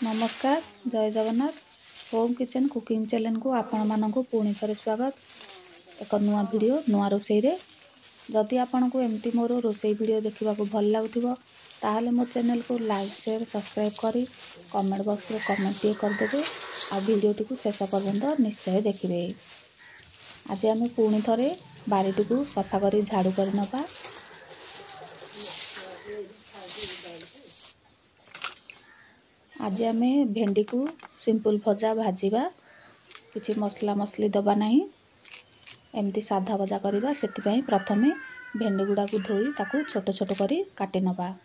नमस्कार जय Jagannath home kitchen cooking channel को आपण मानक पुणी थे स्वागत। एक नुआ वीडियो नुआ रोसई रे जदि आपण को एमती मोर रोसई वीडियो देखा भल लगुव ताहले मो चैनल को लाइक शेयर सब्सक्राइब करी कमेंट बॉक्स रे कमेंट टी करदेवे आ वीडियोटी को शेष पर्यंत निश्चय देखिए। आज आम पुणी थे बारीटी को सफा कर झाड़ू कर नबा। आज आम भेंडी को सिंपल भजा भाजवा किसी मसला मसली दबा नहीं एमती साधा भजा करवा। से प्रथमे भेंडी गुड़ा को धोई ताकू छोट छोट करी काटी नबा।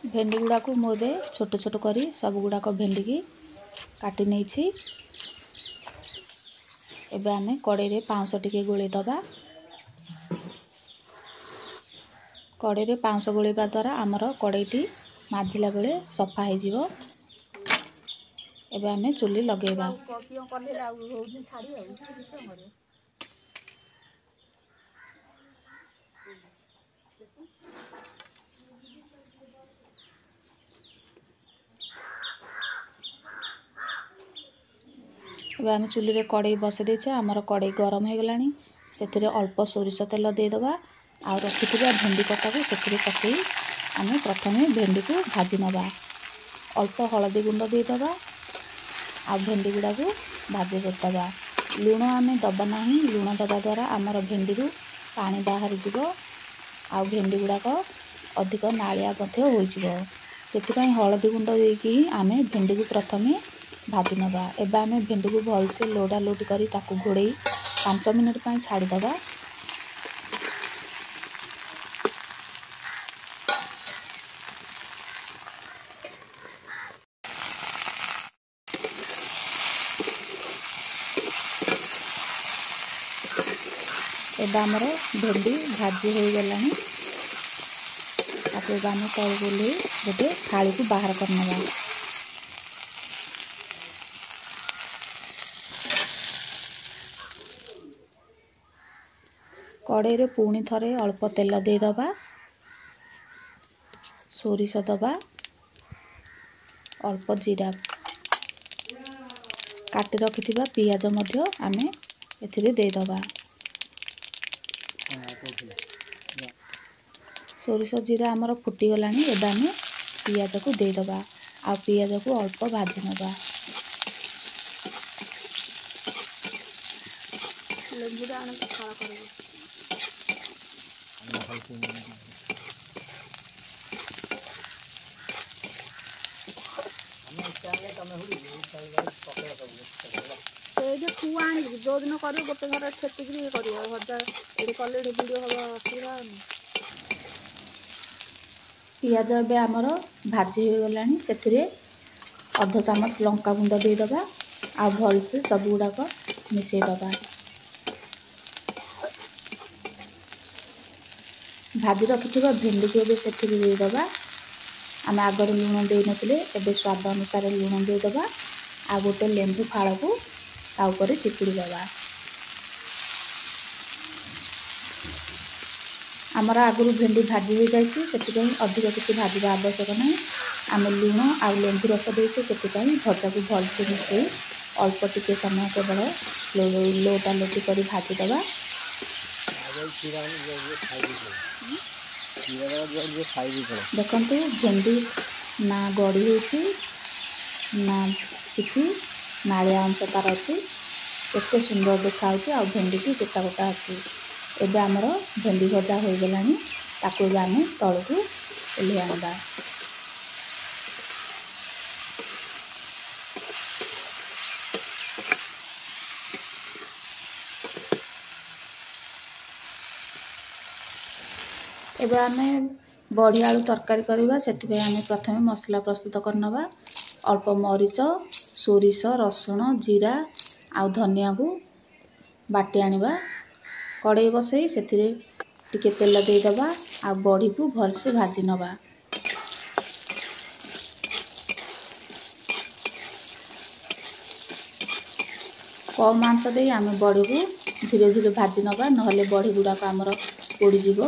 भेंडी गुड़ा को मुझे छोट छोट करी सब गुड़ाक भेंडी की काटी नहीं। एबे आमे कड़े रे पाउंस टिके गोले दबा। कड़े रे पाउंस गोलेबा द्वारा आमर कड़ेटी माजिला बेले सफा हो जिवो। एबे आमे चुली लगेबा। एबे आमे चुली रे कड़े बसे देछे। आमर कड़े गरम हो गलानी सेथिरे अल्प सोरिष तेल दे दबा आ रखिथिबा भेंडी कटा को सेथिरे पकई आमे प्रथमे भेंडी को भाजी नबा। अल्प हळदी गुंड दे दबा आ भेंडी गुड़ा को भाजी करदबा। लूण आमे दबा नहीं। लूण दबा द्वारा आमर भेंडी रु पानी बाहर जीवो आ भेंडी गुड़ाक अधिक नालिया मध्य हो जिवो। सेथिपई हळदी गुंड देकी आमे भेंडी को प्रथमे भाजी नबा। एबे आमे भेंडी को भल से लोडा लोड करी ताकू घोड़े 5 मिनिट पई छाड़ी दबा। एबे आमर भेंडी भाजी हो गलानी ताकू आमे तल गोले गोटे थाली को बाहर कर नबा। कड़े रे पुणी थरे अल्प तेल दे दबा। सोरिष दबा अल्प जीरा काटी रखिथिबा पियाज मध्य आमे एथिरे दे दबा। सोरिष जीरा आमर फुटी गलानी। एबे आमे पियाज को दे दबा आ पियाज को अल्प भाजी नबा। जो दिन कर गोटे घर छेतिक भजा ये कले वीडियो हम असुविधा। पियाज एबे आमर भाजी हो गलानी सेथिरे अध चामच लंका गुंड दे दबा आ भल से सब गुड़ाक मिसई दबा। भाजी रखिथिबा भेंडी को एबे सेथिरे दे दबा। आमे आगर लूण दे नथिले एबे स्वाद अनुसार लूण दे दबा आ गोटे लेंबू फाड़ को ता ऊपर चिपुड़ी दबा। आमर आगुरु भेंडी भाजी हो जाइछि सेथिपई अधिक किछि भाजीबा आवश्यक नहीं। आमे लूण आ लेंबू रस देइछे सेथिपई भजा को भल से मिसई अल्प टिके समय केवल लोटा लोटी करी भाजी दबा। देखंतु भेंडी ना गड़ी होछि ना किछि नालिया अंश तार अछि। एते सुंदर देखा होछि आ भेंडी की गोटा गोटा अछि। एबे आमर भेंडी भजा हो गलानी ताकू आमे तळ को ओल्हे आनबा। एबे आमे बड़ी आलू तरकारी करवा से आम प्रथम मसला प्रस्तुत करनवा। अल्प मरीच सोरिष रसुण जीरा आ धनिया को बाटी आनिबा। कड़ाई बसई से टिके तेल देदबा आ बड़ी को भलसे भाजी नवा। कम आंच दे आम बड़ी को धीरे धीरे भाजी नवा, नहले बड़ी गुड़ाक आमर पोड़ीज।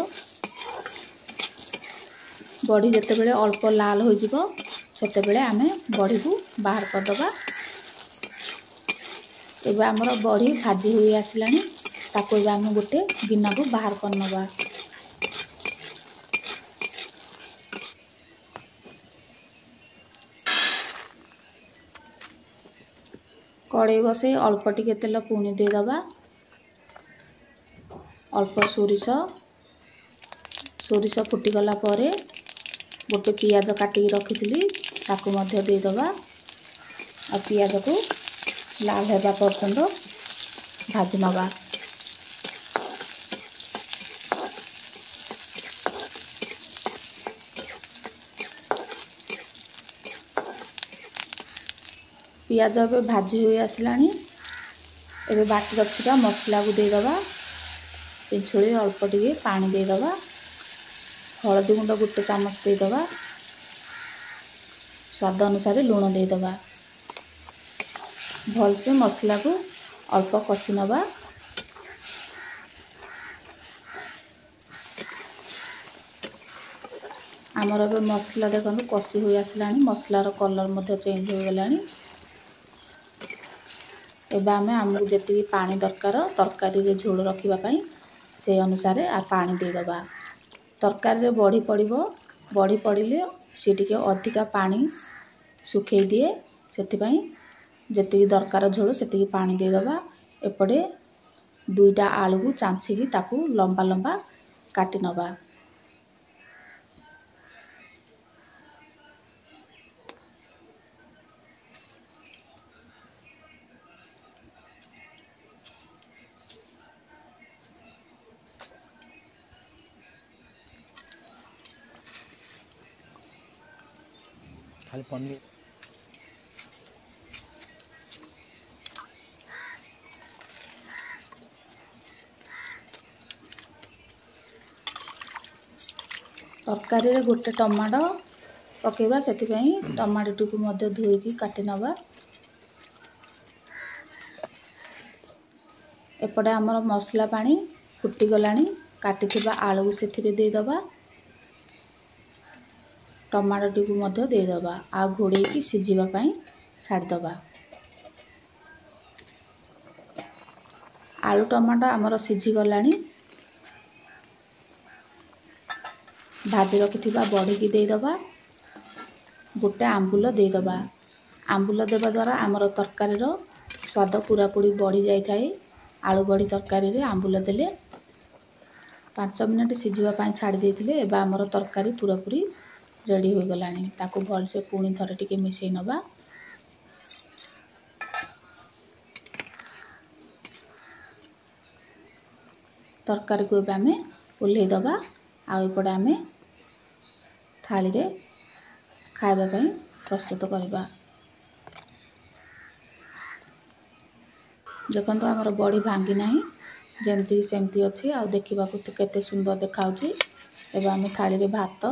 बड़ी जितेबले अल्प लाल हो सेतेबेले आम बड़ी को बाहर करदबा। एबे आमर बड़ी भाजी हुई आसलानी, ताको आम गोटे गिना को बाहर करनवा। कड़ाई बसई अल्प टिके तेल पुणी देदबा। अल्प सोरिष फुटीगला परे गोटे पियाज काटिकी रखी ताकू मध्य देदबा। आ पियाज को लाल होगा पर्यंत भाजी नवा। पियाज ए भाजी हुई आसलानी। एबे बाटी रखा मसला को देदबा। पिछुड़ी अल्प टिके पानी देदबा। हलदी गुंड गोटे चामच देदबा। स्वाद अनुसार लुण देदबा। भलसे मसला को अल्प कषि नवा। आमर ए मसला देखो कषि हुई आसलानी। मसलार कलर मध्य चेंज हो गलानी। एबे आमको जी पानी दरकार तरकारी रे झोल रखापी से अनुसार पानी देदबा। तरकारी रे बड़ी पड़ो, बड़ी पड़े सी टिके अधिका पानी सुखे दिए, से जी दरकार झोल से पानी देदबा। एपटे दुईटा आलू को चांचिकी ताकू लंबा लंबा काटी नवा। खाली पनीर तरकारी रे गोटे टमाटो पकेबा, से टमाटो को मध्य धोईकी काटी नवा। एपटे आमर मसला पानी फुटी गलानी। काटिथिबा आलू को सेथिरे देदबा। टमाटो को मध्य देदबा। आ घोड़े की सिझिबा पई छाड़दबा। आलू टमाटो आमर सिझी गलानी। भाजी रखिथिबा बड़ी की देदबा। गोटे आंबुल देदबा। आंबुल देबा द्वारा आमर तरकारी रो स्वाद पूरा पूरी बढ़ी जाई थाए। आलू बड़ी तरकारी रे आंबुल देले 5 मिनट सिझिबा पई छाड़ी देथिले। एबा आमर तरकारी पूरा पूरी रेडी हो गलानी। ताको भल से पुणी थरे टिके मिसई नबा। तरकारी को एबे आमे ओल्हे दबा। आ एपटे आमे थाली रे खाइबा पई प्रस्तुत करबा। देखंतु आमर बड़ी भांगी नाही, जेमती सेमती अछि। आ देखिबा को केते सुंदर देखाउची। एबे आमे थाली रे भात,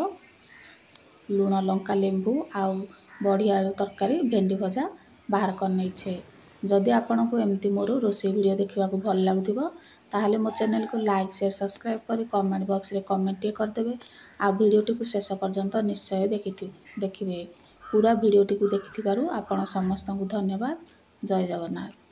लुण लंका लेंबू आउ बड़ी आलू तरकारी भेंडी भजा बाहर कर नैछे। जदि आपन को एमती मोर रोषेई वीडियो देखिबा को भल लागुथिबो ताहले मो चैनल को लाइक शेयर सब्सक्राइब करी कमेंट बॉक्स रे कमेंट टे कर देबे। आ वीडियो टी को शेष पर्यंत निश्चय देखिबे। पूरा वीडियो टी को देखिथिबारु आपण समस्त को धन्यवाद। जय जगन्नाथ।